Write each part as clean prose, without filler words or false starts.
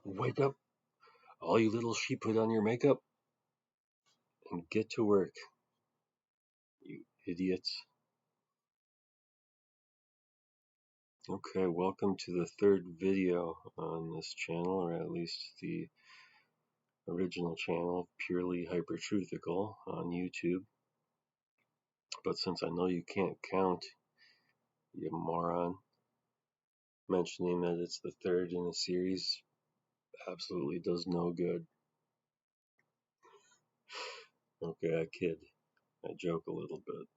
Wake up, all you little sheep, put on your makeup and get to work, you idiots. Okay, welcome to the third video on this channel, or at least the original channel, Purely Hypertruthical on YouTube. But since I know you can't count, you moron, mentioning that it's the third in a series absolutely does no good. Okay, I kid. I joke a little bit.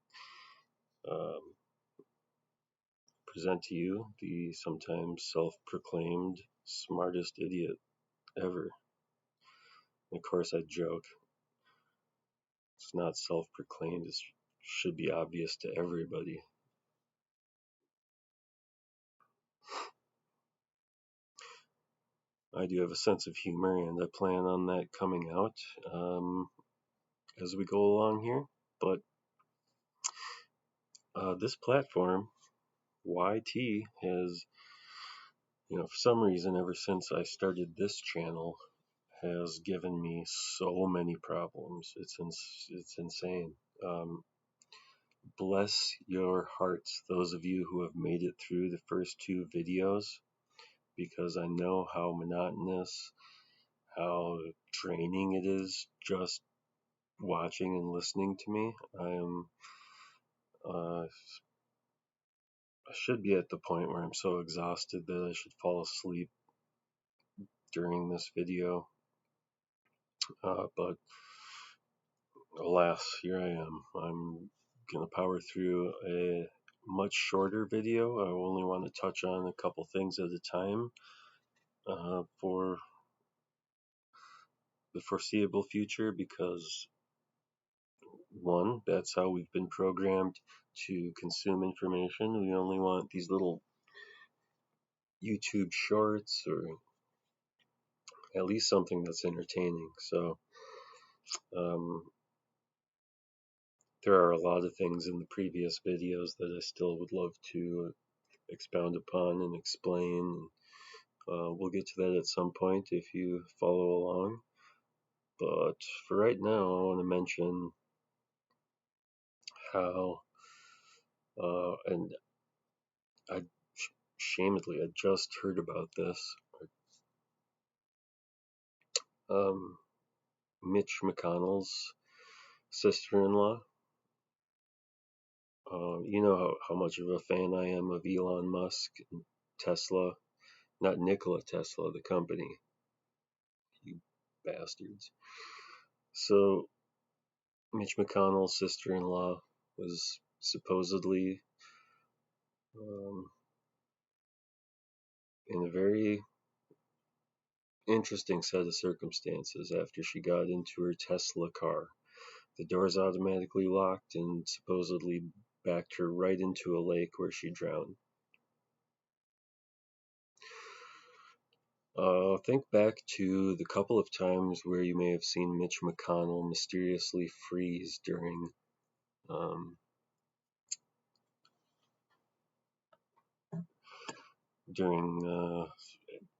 Present to you the sometimes self-proclaimed smartest idiot ever. And of course, I joke. It's not self-proclaimed. It should be obvious to everybody. I do have a sense of humor, and I plan on that coming out as we go along here. But this platform, YT, has, for some reason, ever since I started this channel, has given me so many problems. It's insane. Bless your hearts, those of you who have made it through the first two videos, because I know how monotonous, how draining it is just watching and listening to me. I should be at the point where I'm so exhausted that I should fall asleep during this video. But alas, here I am. I'm gonna power through a much shorter video. I only want to touch on a couple things at a time for the foreseeable future, because one, that's how we've been programmed to consume information. We only want these little YouTube shorts, or at least something that's entertaining. So there are a lot of things in the previous videos that I still would love to expound upon and explain. We'll get to that at some point if you follow along. But for right now, I want to mention how, and I shamedly, I just heard about this. Mitch McConnell's sister-in-law. You know how much of a fan I am of Elon Musk and Tesla. Not Nikola Tesla, the company. You bastards. So, Mitch McConnell's sister-in-law was supposedly in a very interesting set of circumstances after she got into her Tesla car. The doors automatically locked and supposedly backed her right into a lake where she drowned. Think back to the couple of times where you may have seen Mitch McConnell mysteriously freeze during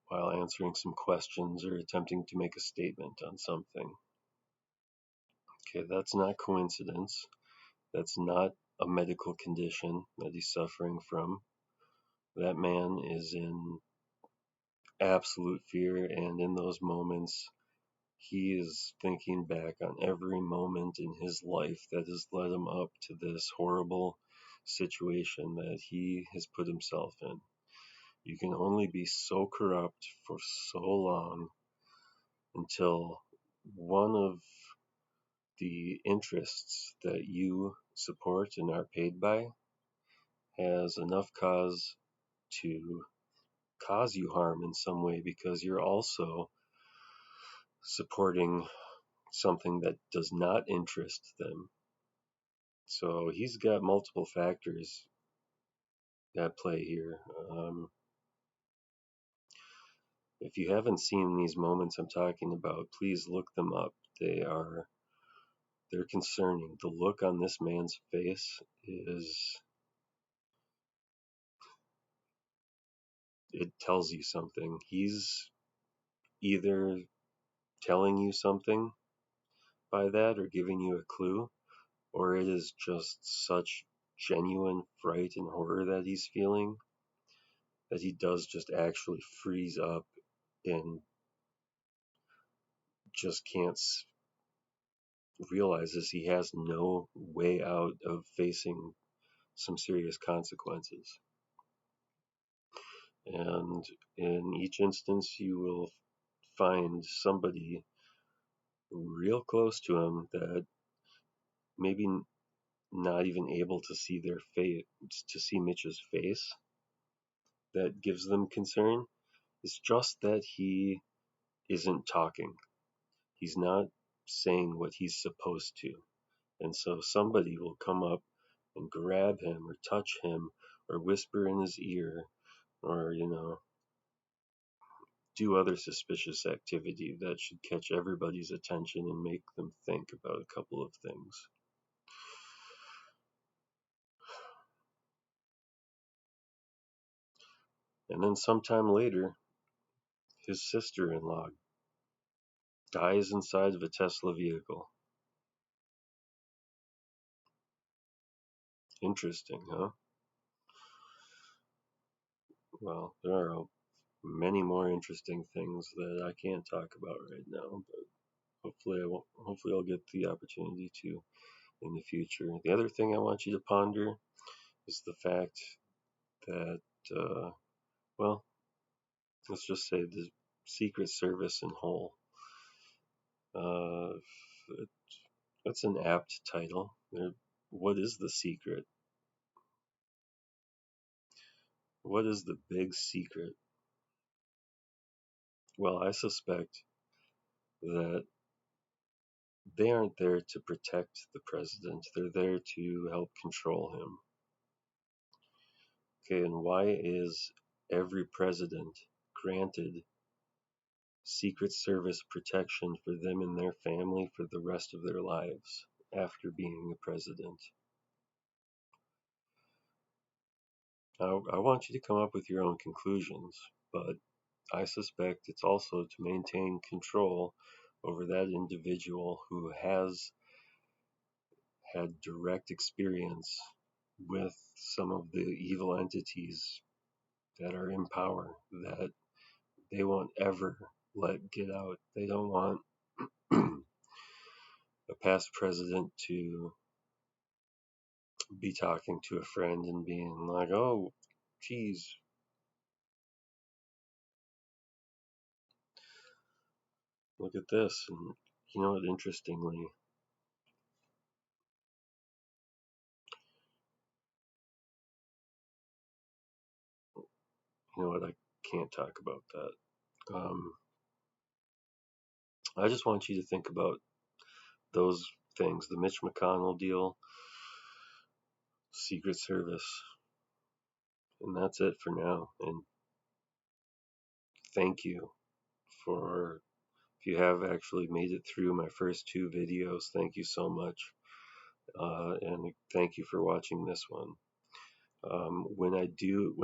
while answering some questions or attempting to make a statement on something. Okay, that's not coincidence. That's not a medical condition that he's suffering from. That man is in absolute fear, and in those moments, he is thinking back on every moment in his life that has led him up to this horrible situation that he has put himself in. You can only be so corrupt for so long until one of the interests that you support and are paid by has enough cause to cause you harm in some way, because you're also supporting something that does not interest them. So he's got multiple factors at play here. If you haven't seen these moments I'm talking about, please look them up. They're concerning. The look on this man's face it tells you something. He's either telling you something by that or giving you a clue, or it is just such genuine fright and horror that he's feeling that he does just actually freeze up and just can't realizes he has no way out of facing some serious consequences. And in each instance, you will find somebody real close to him that maybe not even able to see their face, to see Mitch's face, that gives them concern. It's just that he isn't talking. He's not saying what he's supposed to. And so somebody will come up and grab him or touch him or whisper in his ear or, do other suspicious activity that should catch everybody's attention and make them think about a couple of things. And then sometime later, his sister-in-law dies inside of a Tesla vehicle. Interesting, huh? Well, there are many more interesting things that I can't talk about right now, but hopefully I'll get the opportunity to in the future. The other thing I want you to ponder is the fact that, well, let's just say the Secret Service in whole. Uh, that's an apt title. What is the secret? What is the big secret? Well, I suspect that they aren't there to protect the president. They're there to help control him. Okay, and why is every president granted Secret Service protection for them and their family for the rest of their lives after being a president? I want you to come up with your own conclusions, but I suspect it's also to maintain control over that individual who has had direct experience with some of the evil entities that are in power that they won't ever let get out. They don't want a past president to be talking to a friend and being like, oh, geez, look at this. And you know what, interestingly, you know what, I can't talk about that. I just want you to think about those things, the Mitch McConnell deal, Secret Service, and that's it for now. And thank you for, if you have actually made it through my first two videos, thank you so much. And thank you for watching this one. When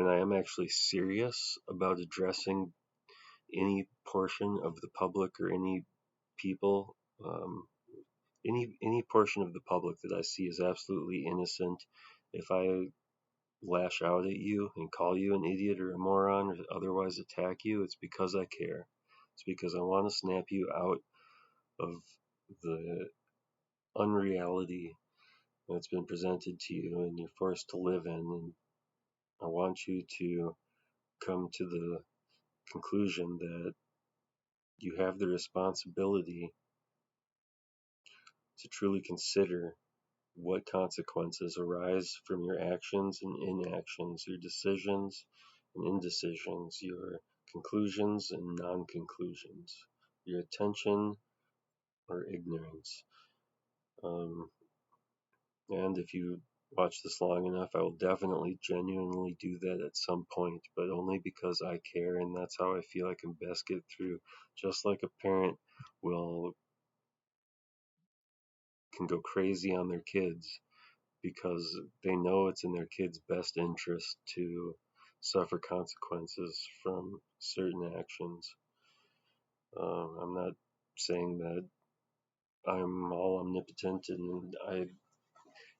I am actually serious about addressing any portion of the public or any people, any portion of the public that I see is absolutely innocent, if I lash out at you and call you an idiot or a moron or otherwise attack you, it's because I care. It's because I want to snap you out of the unreality that's been presented to you and you're forced to live in. And I want you to come to the conclusion that you have the responsibility to truly consider what consequences arise from your actions and inactions, your decisions and indecisions, your conclusions and non-conclusions, your attention or ignorance. And if you watch this long enough, I will definitely genuinely do that at some point, but only because I care and that's how I feel I can best get through. Just like a parent can go crazy on their kids because they know it's in their kids' best interest to suffer consequences from certain actions. I'm not saying that I'm all omnipotent and I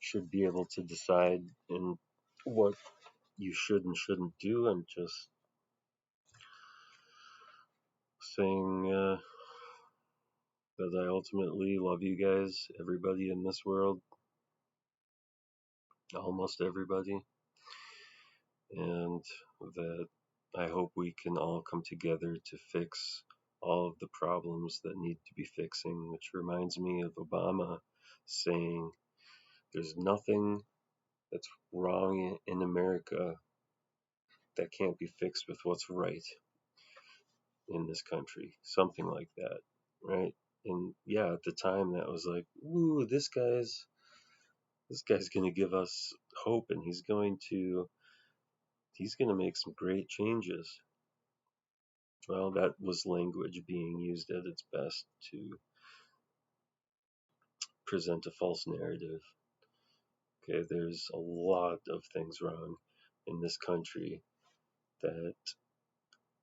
should be able to decide in what you should and shouldn't do. I'm just saying that I ultimately love you guys, everybody in this world, almost everybody, and that I hope we can all come together to fix all of the problems that need to be fixing, which reminds me of Obama saying there's nothing that's wrong in America that can't be fixed with what's right in this country. Something like that, right? And yeah, at the time that was like, ooh, this guy's gonna give us hope and he's gonna make some great changes. Well, that was language being used at its best to present a false narrative. Okay, there's a lot of things wrong in this country that,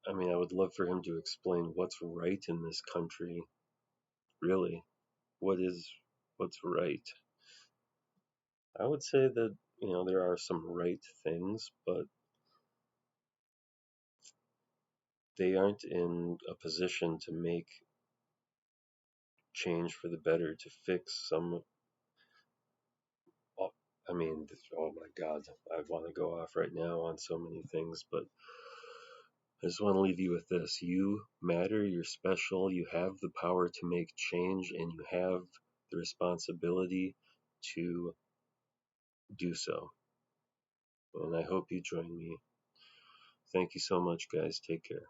I mean, I would love for him to explain what's right in this country. Really, what's right? I would say that, there are some right things, but they aren't in a position to make change for the better to fix some. I mean, oh my God, I want to go off right now on so many things, but I just want to leave you with this. You matter, you're special, you have the power to make change, and you have the responsibility to do so. And I hope you join me. Thank you so much, guys. Take care.